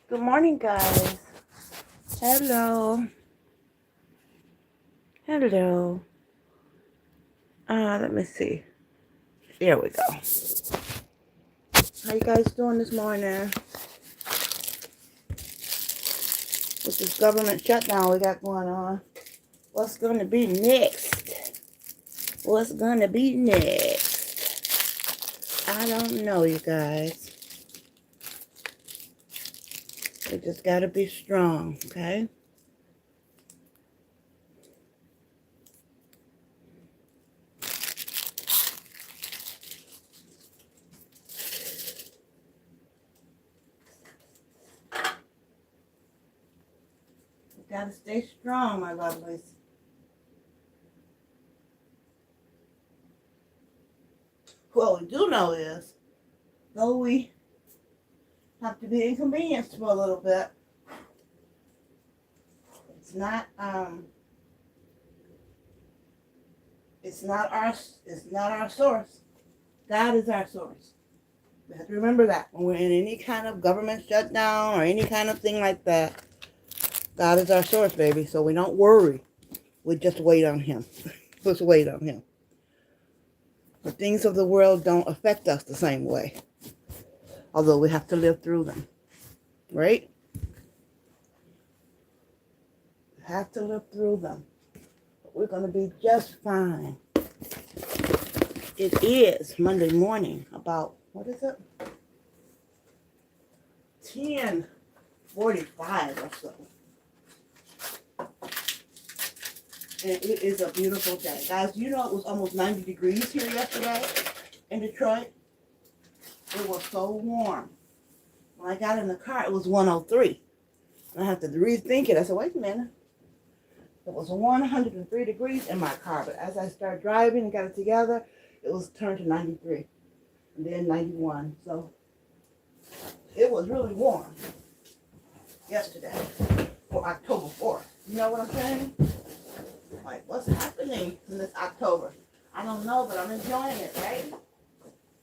Good morning, guys. Hello. Hello. Let me see. There we go. How you guys doing this morning? With this government shutdown we got going on. What's going to be next? What's going to be next? I don't know, you guys. We just got to be strong, okay? We got to stay strong, my lovelies. What we do know is, though we have to be inconvenienced for a little bit, it's not our source. God is our source. We have to remember that when we're in any kind of government shutdown or any kind of thing like that. God is our source, baby. So we don't worry. We just wait on Him. Just wait on Him. The things of the world don't affect us the same way, although we have to live through them, right? We have to live through them. But we're going to be just fine. It is Monday morning, about, what is it? 10:45 or so. And it is a beautiful day. Guys, you know it was almost 90 degrees here yesterday in Detroit. It was so warm. When I got in the car, it was 103. And I had to rethink it. I said, wait a minute. It was 103 degrees in my car. But as I started driving and got it together, it was turned to 93. And then 91. So it was really warm yesterday for October 4th. You know what I'm saying? Like, what's happening in this October? I don't know, but I'm enjoying it, right?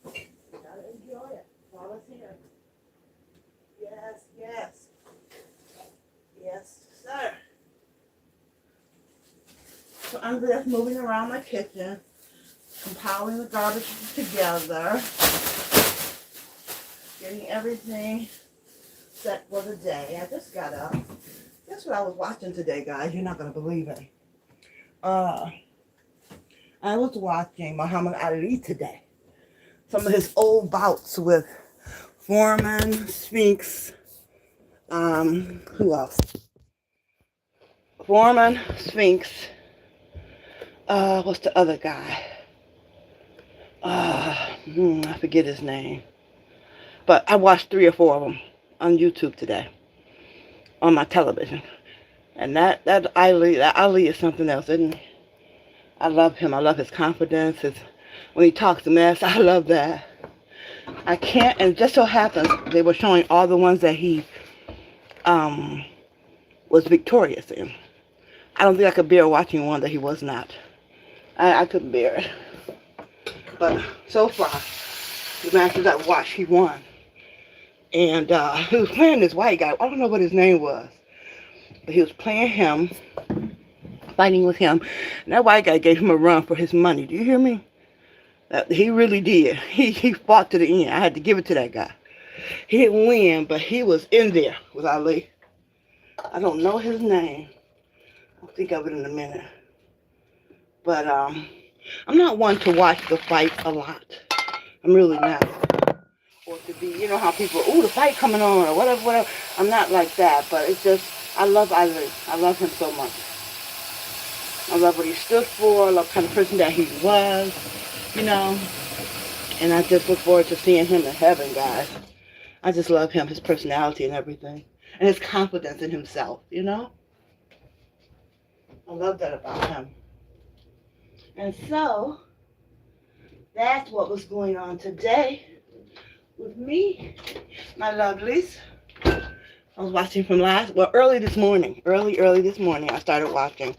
Gotta enjoy it while it's here. Yes, yes. Yes, sir. So I'm just moving around my kitchen, compiling the garbage together, getting everything set for the day. I just got up. Guess what I was watching today, guys? You're not going to believe it. I was watching Muhammad Ali today. Some of his old bouts with Foreman, Spinks, who else? Foreman, Spinks, what's the other guy? I forget his name. But I watched 3 or 4 of them on YouTube today, on my television. And that Ali is something else, isn't he? I love him. I love his confidence. When he talks a mess, I love that. I can't, and it just so happens they were showing all the ones that he was victorious in. I don't think I could bear watching one that he was not. I couldn't bear it. But so far, the matches I watched, he won. And he was playing this white guy. I don't know what his name was. But he was playing him, fighting with him. And that white guy gave him a run for his money. Do you hear me? He really did. He fought to the end. I had to give it to that guy. He didn't win, but he was in there with Ali. I don't know his name. I'll think of it in a minute. But I'm not one to watch the fight a lot. I'm really not. Or to be, you know how people, ooh, the fight coming on, or whatever. I'm not like that, but it's just, I love Ali. I love him so much. I love what he stood for. I love the kind of person that he was, you know. And I just look forward to seeing him in heaven, guys. I just love him, his personality and everything. And his confidence in himself, you know. I love that about him. And so, that's what was going on today with me, my lovelies. I was watching from early this morning. Early this morning, I started watching.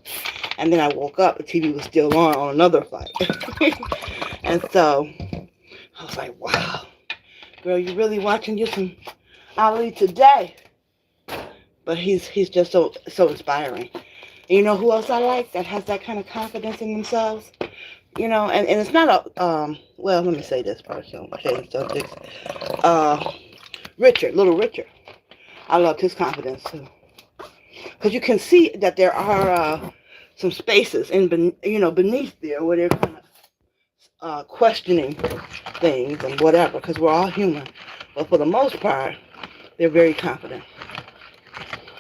And then I woke up, the TV was still on another fight. And so, I was like, wow, girl, you really watching you some Ali today? But he's just so inspiring. And you know who else I like that has that kind of confidence in themselves? You know, and it's not a well, let me say this first, so I'll change subjects. Uh Richard, little Richard. I loved his confidence too. Because you can see that there are some spaces beneath there where they're kind of questioning things and whatever, because we're all human. But for the most part, they're very confident.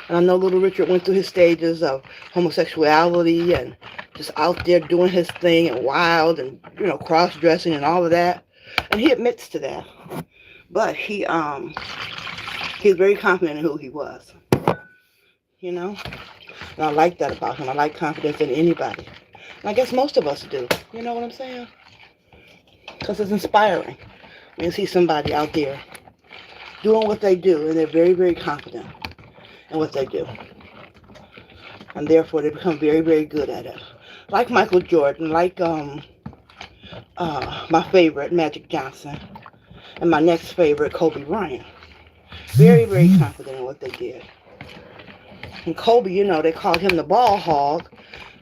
And I know little Richard went through his stages of homosexuality and just out there doing his thing and wild and cross-dressing and all of that. And he admits to that. But he's very confident in who he was. You know? And I like that about him. I like confidence in anybody. And I guess most of us do. You know what I'm saying? Because it's inspiring when you see somebody out there doing what they do and they're very, very confident in what they do. And therefore they become very, very good at it. Like Michael Jordan, like my favorite, Magic Johnson, and my next favorite, Kobe Bryant. Very, very confident in what they did. And Kobe, they called him the ball hog.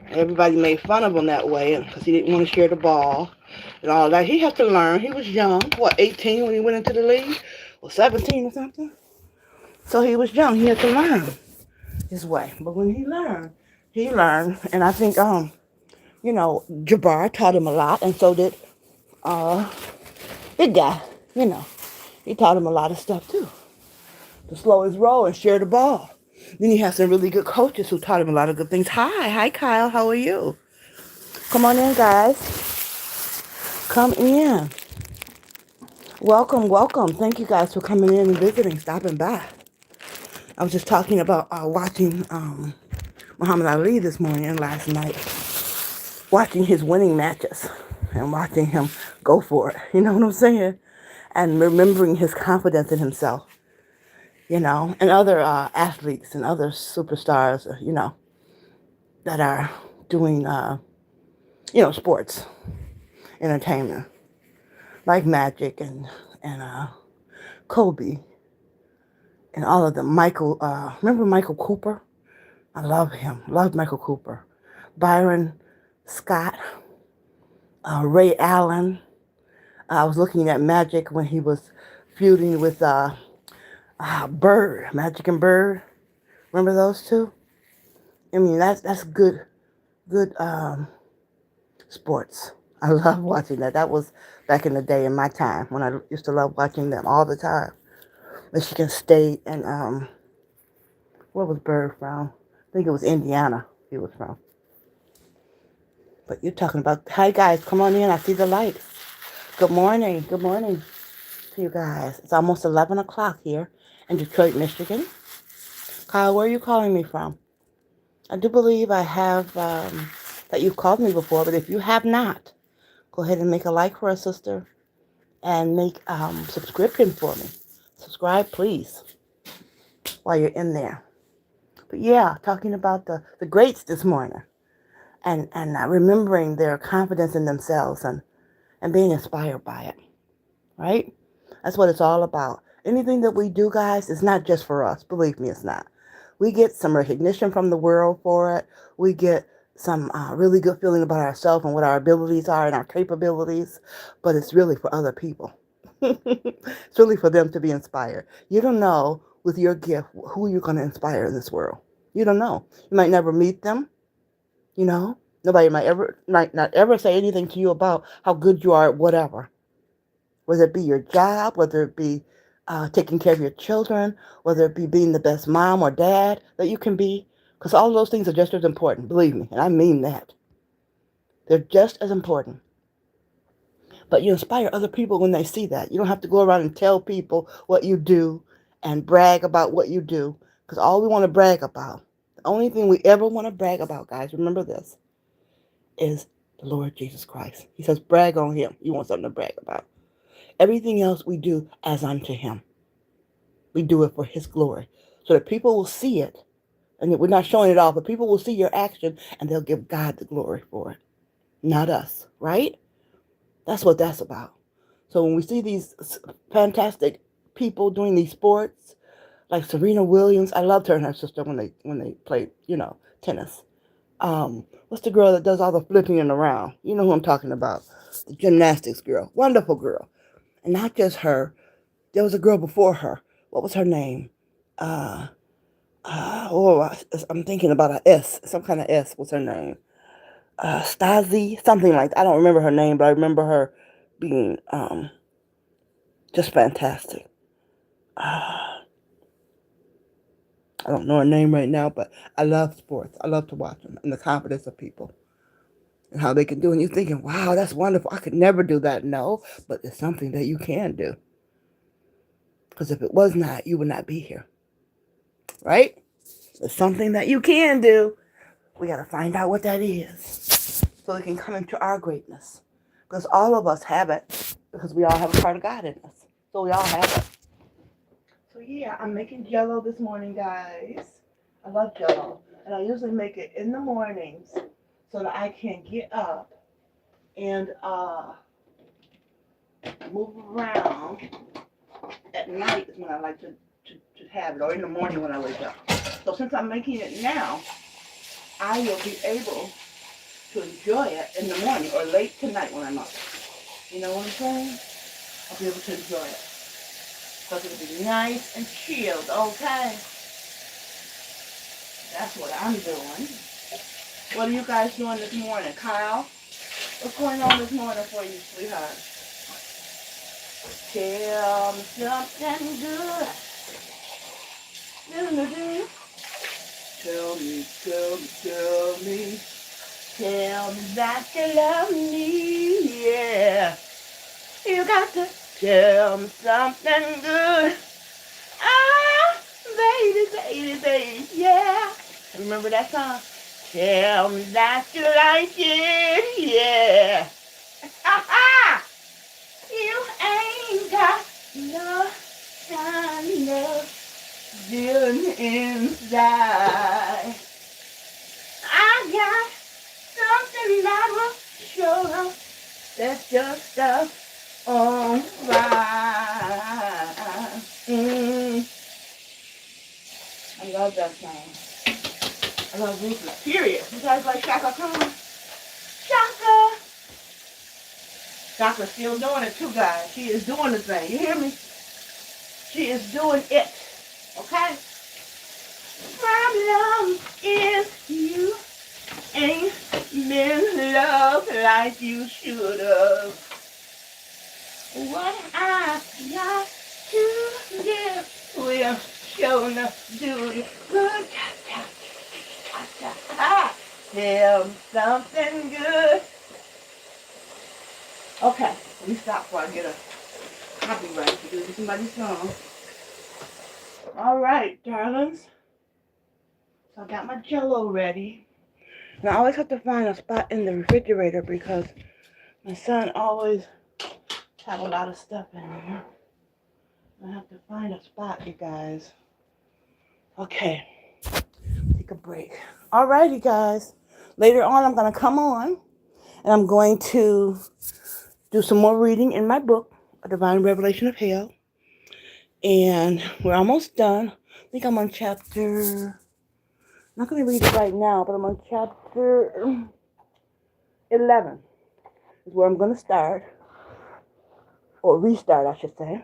Everybody made fun of him that way because he didn't want to share the ball and all that. He had to learn. He was young, 18 when he went into the league? Or 17 or something? So he was young. He had to learn his way. But when he learned. And I think, Jabbar taught him a lot, and so did Big Guy. He taught him a lot of stuff too. To slow his roll and share the ball. Then he has some really good coaches who taught him a lot of good things. Hi, Kyle. How are you? Come on in, guys. Come in. Welcome. Thank you guys for coming in and visiting, stopping by. I was just talking about watching Muhammad Ali this morning and last night. Watching his winning matches and watching him go for it. You know what I'm saying? And remembering his confidence in himself. And other athletes and other superstars, that are doing, sports, entertainment, like Magic and Kobe, and all of them. Remember Michael Cooper? I love him. Love Michael Cooper. Byron Scott, Ray Allen. I was looking at Magic when he was feuding with Bird, Magic and Bird. Remember those two? I mean, that's good sports. I love watching that. That was back in the day in my time when I used to love watching them all the time. Michigan State and where was Bird from? I think it was Indiana he was from. But you're talking about, hi guys, come on in. I see the lights. Good morning to you guys. It's almost 11 o'clock here in Detroit, Michigan. Kyle, where are you calling me from? I do believe I have that you've called me before, but if you have not, go ahead and make a like for us, sister, and make subscription for me. Subscribe, please, while you're in there. But yeah, talking about the greats this morning, and remembering their confidence in themselves and being inspired by it, right? That's what it's all about. Anything that we do, guys, is not just for us. Believe me, it's not. We get some recognition from the world for it. We get some really good feeling about ourselves and what our abilities are and our capabilities, but it's really for other people. It's really for them to be inspired. You don't know with your gift who you're going to inspire in this world. You don't know. You might never meet them. Nobody might not ever say anything to you about how good you are at whatever. Whether it be your job, whether it be taking care of your children, whether it be being the best mom or dad that you can be. Because all of those things are just as important, believe me, and I mean that. They're just as important. But you inspire other people when they see that. You don't have to go around and tell people what you do and brag about what you do. Because all we want to brag about, the only thing we ever want to brag about, guys, remember this, is the Lord Jesus Christ. He says brag on him. You want something to brag about. Everything else we do as unto him. We do it for his glory. So that people will see it. And we're not showing it off, but people will see your action and they'll give God the glory for it. Not us, right? That's what that's about. So when we see these fantastic people doing these sports, like Serena Williams. I loved her and her sister when they played, tennis. What's the girl that does all the flipping around? You know who I'm talking about? The gymnastics girl, wonderful girl, and not just her. There was a girl before her. What was her name? Uh, I'm thinking about a S, some kind of S. What's her name? Stasi, something like that. I don't remember her name, but I remember her being just fantastic. I don't know her name right now, but I love sports. I love to watch them and the confidence of people and how they can do. And you're thinking, wow, that's wonderful. I could never do that. No, but it's something that you can do. Because if it was not, you would not be here. Right? It's something that you can do. We got to find out what that is so we can come into our greatness. Because all of us have it. Because we all have a part of God in us. So we all have it. So yeah, I'm making Jello this morning, guys. I love Jello. And I usually make it in the mornings so that I can get up and move around. At night is when I like to have it, or in the morning when I wake up. So since I'm making it now, I will be able to enjoy it in the morning or late tonight when I'm up. You know what I'm saying? I'll be able to enjoy it. Because it'll be nice and chilled, okay? That's what I'm doing. What are you guys doing this morning? Kyle, what's going on this morning for you, sweetheart? Tell me something good. Tell me, tell me, tell me. Tell me that you love me, yeah. You got to tell me something good. Ah, baby, yeah. Remember that song? Tell me that you like it, yeah. Ha-ha! You ain't got no kind of feeling inside. I got something that will show up. That's your stuff on fire. I love that song. I love Ruthless. Period. You guys like Shaka Khan? Shaka! Shaka's still doing it too, guys. She is doing the thing. You hear me? She is doing it. Okay? Problem is you ain't been loved like you should have. What I got to give will show enough do you good. Tell me something good. Okay, let me stop before I get a copyright to do somebody's song. All right, darlings. So I got my Jello ready. And I always have to find a spot in the refrigerator because my son always have a lot of stuff in here. I have to find a spot, you guys. Okay, take a break. All righty, guys. Later on, I'm going to come on and I'm going to do some more reading in my book, A Divine Revelation of Hell. And we're almost done. I think I'm on chapter... I'm not going to read it right now, but I'm on chapter 11 is where I'm going to start. Or restart, I should say.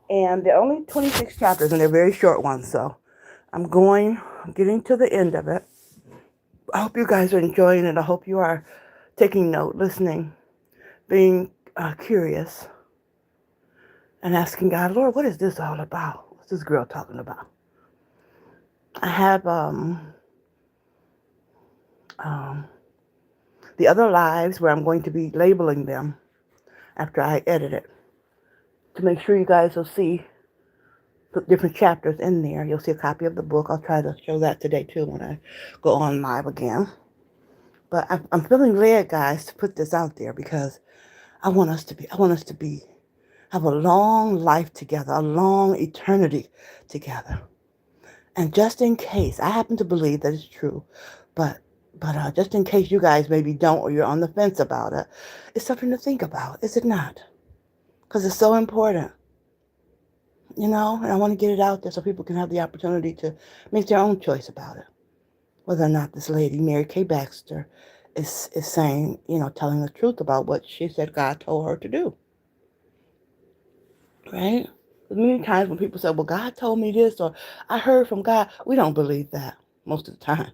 And there are only 26 chapters, and they're very short ones, so I'm getting to the end of it. I hope you guys are enjoying it. I hope you are taking note, listening, being curious, and asking God, Lord, what is this all about? What's this girl talking about? I have the other lives where I'm going to be labeling them after I edit it to make sure you guys will see put different chapters in there. You'll see a copy of the book. I'll try to show that today too when I go on live again. But I'm feeling led, guys, to put this out there because I want us to have a long life together, a long eternity together. And just in case, I happen to believe that it's true, but just in case you guys maybe don't or you're on the fence about it, it's something to think about, is it not? Because it's so important. and I want to get it out there so people can have the opportunity to make their own choice about it. Whether or not this lady, Mary Kay Baxter, is saying, telling the truth about what she said God told her to do. Right? Many times when people say, well, God told me this, or I heard from God, we don't believe that most of the time.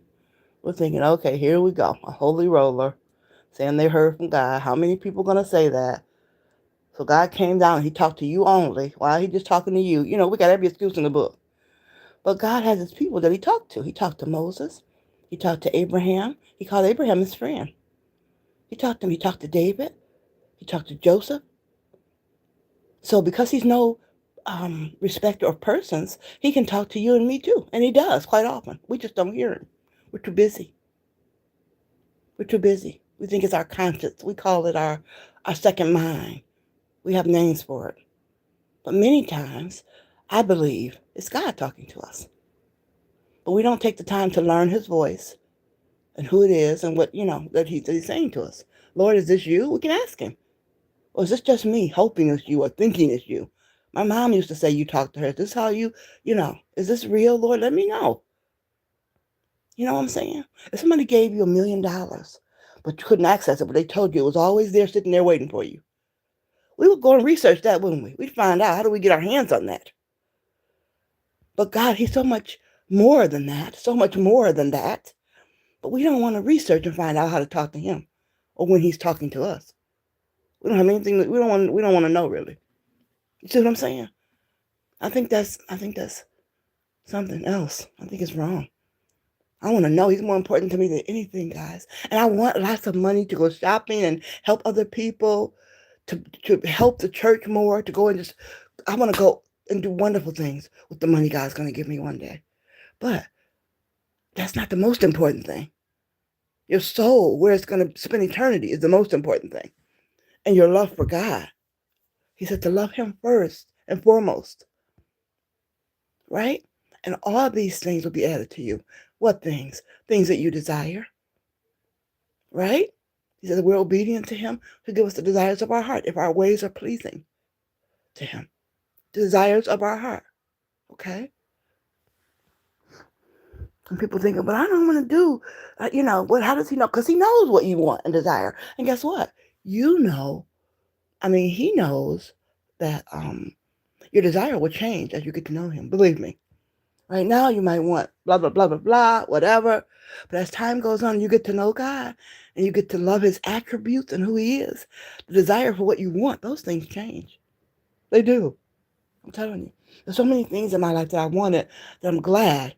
We're thinking, okay, here we go, a holy roller, saying they heard from God. How many people are going to say that? So God came down and he talked to you only. Why he just talking to you? We got every excuse in the book. But God has his people that he talked to. He talked to Moses. He talked to Abraham. He called Abraham his friend. He talked to him. He talked to David. He talked to Joseph. So because he's no respecter of persons, he can talk to you and me too. And he does quite often. We just don't hear him. We're too busy. We're too busy. We think it's our conscience. We call it our second mind. We have names for it. But many times, I believe it's God talking to us. But we don't take the time to learn his voice and who it is and what, that he's saying to us. Lord, is this you? We can ask him. Or is this just me hoping it's you or thinking it's you? My mom used to say you talk to her. Is this how is this real, Lord? Let me know. You know what I'm saying? If somebody gave you $1,000,000, but you couldn't access it, but they told you it was always there sitting there waiting for you, we would go and research that, wouldn't we? We'd find out, how do we get our hands on that? But God, he's so much more than that, so much more than that. But we don't want to research and find out how to talk to him or when he's talking to us. We don't have anything that we don't want to know really. You see what I'm saying? I think that's something else. I think it's wrong. I want to know. He's more important to me than anything, guys. And I want lots of money to go shopping and help other people, to help the church more, to go and I want to go and do wonderful things with the money God's going to give me one day. But that's not the most important thing. Your soul, where it's going to spend eternity, is the most important thing. And your love for God. He said to love him first and foremost. Right? And all these things will be added to you. What things? Things that you desire. Right? He said we're obedient to him to give us the desires of our heart if our ways are pleasing to him. The desires of our heart. Okay? And people think, but I don't want to do, how does he know? Because he knows what you want and desire. And guess what? He knows that your desire will change as you get to know him. Believe me. Right now, you might want blah, blah, blah, blah, blah, whatever. But as time goes on, you get to know God and you get to love his attributes and who he is. The desire for what you want, those things change. They do. I'm telling you. There's so many things in my life that I wanted that I'm glad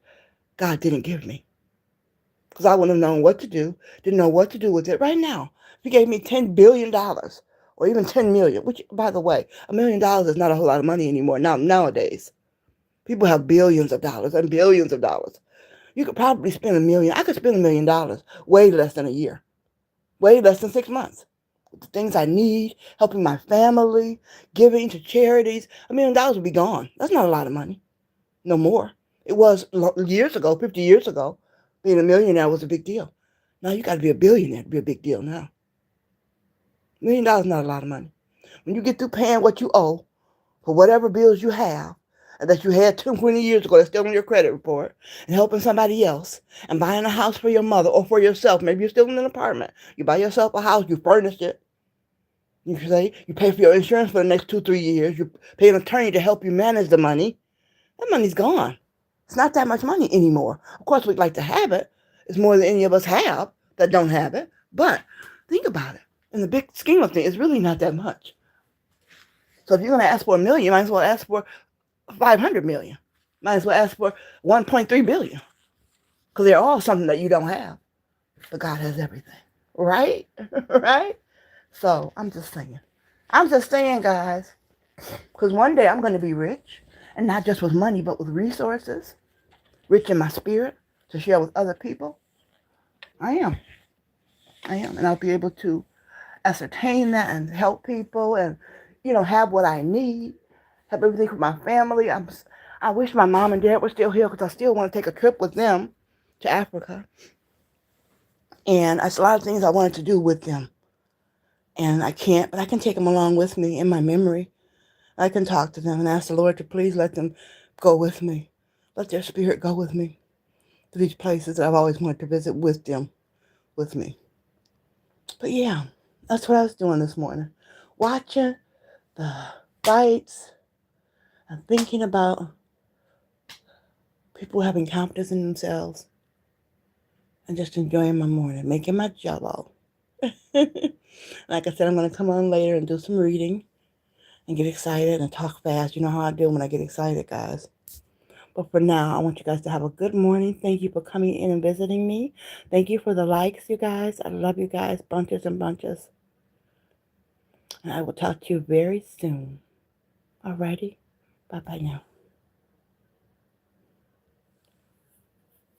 God didn't give me. Because I wouldn't have known what to do, didn't know what to do with it. Right now, if he gave me $10 billion or even 10 million, which, by the way, $1 million is not a whole lot of money anymore nowadays. People have billions of dollars and billions of dollars. You could probably spend $1 million. I could spend $1 million way less than a year, way less than 6 months. The things I need, helping my family, giving to charities, $1 million would be gone. That's not a lot of money. No more. It was years ago, 50 years ago. Being a millionaire was a big deal. Now you got to be a billionaire to be a big deal now. $1 million is not a lot of money. When you get through paying what you owe for whatever bills you have, and that you had 20 years ago that's still on your credit report, and helping somebody else, and buying a house for your mother or for yourself. Maybe you're still in an apartment. You buy yourself a house, you furnish it. You pay for your insurance for the next 2-3 years. You pay an attorney to help you manage the money. That money's gone. It's not that much money anymore. Of course, we'd like to have it. It's more than any of us have that don't have it. But think about it. In the big scheme of things, it's really not that much. So if you're going to ask for $1 million, you might as well ask for 500 million. Might as well ask for 1.3 billion. Because they're all something that you don't have. But God has everything. Right? Right? So I'm just saying. Guys. Because one day I'm going to be rich. And not just with money, but with resources. Rich in my spirit to share with other people. I am. And I'll be able to ascertain that and help people and, have what I need. Have everything for my family. I wish my mom and dad were still here because I still want to take a trip with them to Africa. And it's a lot of things I wanted to do with them. And I can't, but I can take them along with me in my memory. I can talk to them and ask the Lord to please let them go with me. Let their spirit go with me to these places that I've always wanted to visit with them, with me. But yeah, that's what I was doing this morning. Watching the fights and thinking about people having confidence in themselves and just enjoying my morning, making my jello. Like I said, I'm going to come on later and do some reading and get excited and talk fast. You know how I do when I get excited, guys. But for now, I want you guys to have a good morning. Thank you for coming in and visiting me. Thank you for the likes, you guys. I love you guys, bunches and bunches. And I will talk to you very soon. Alrighty? Bye-bye now.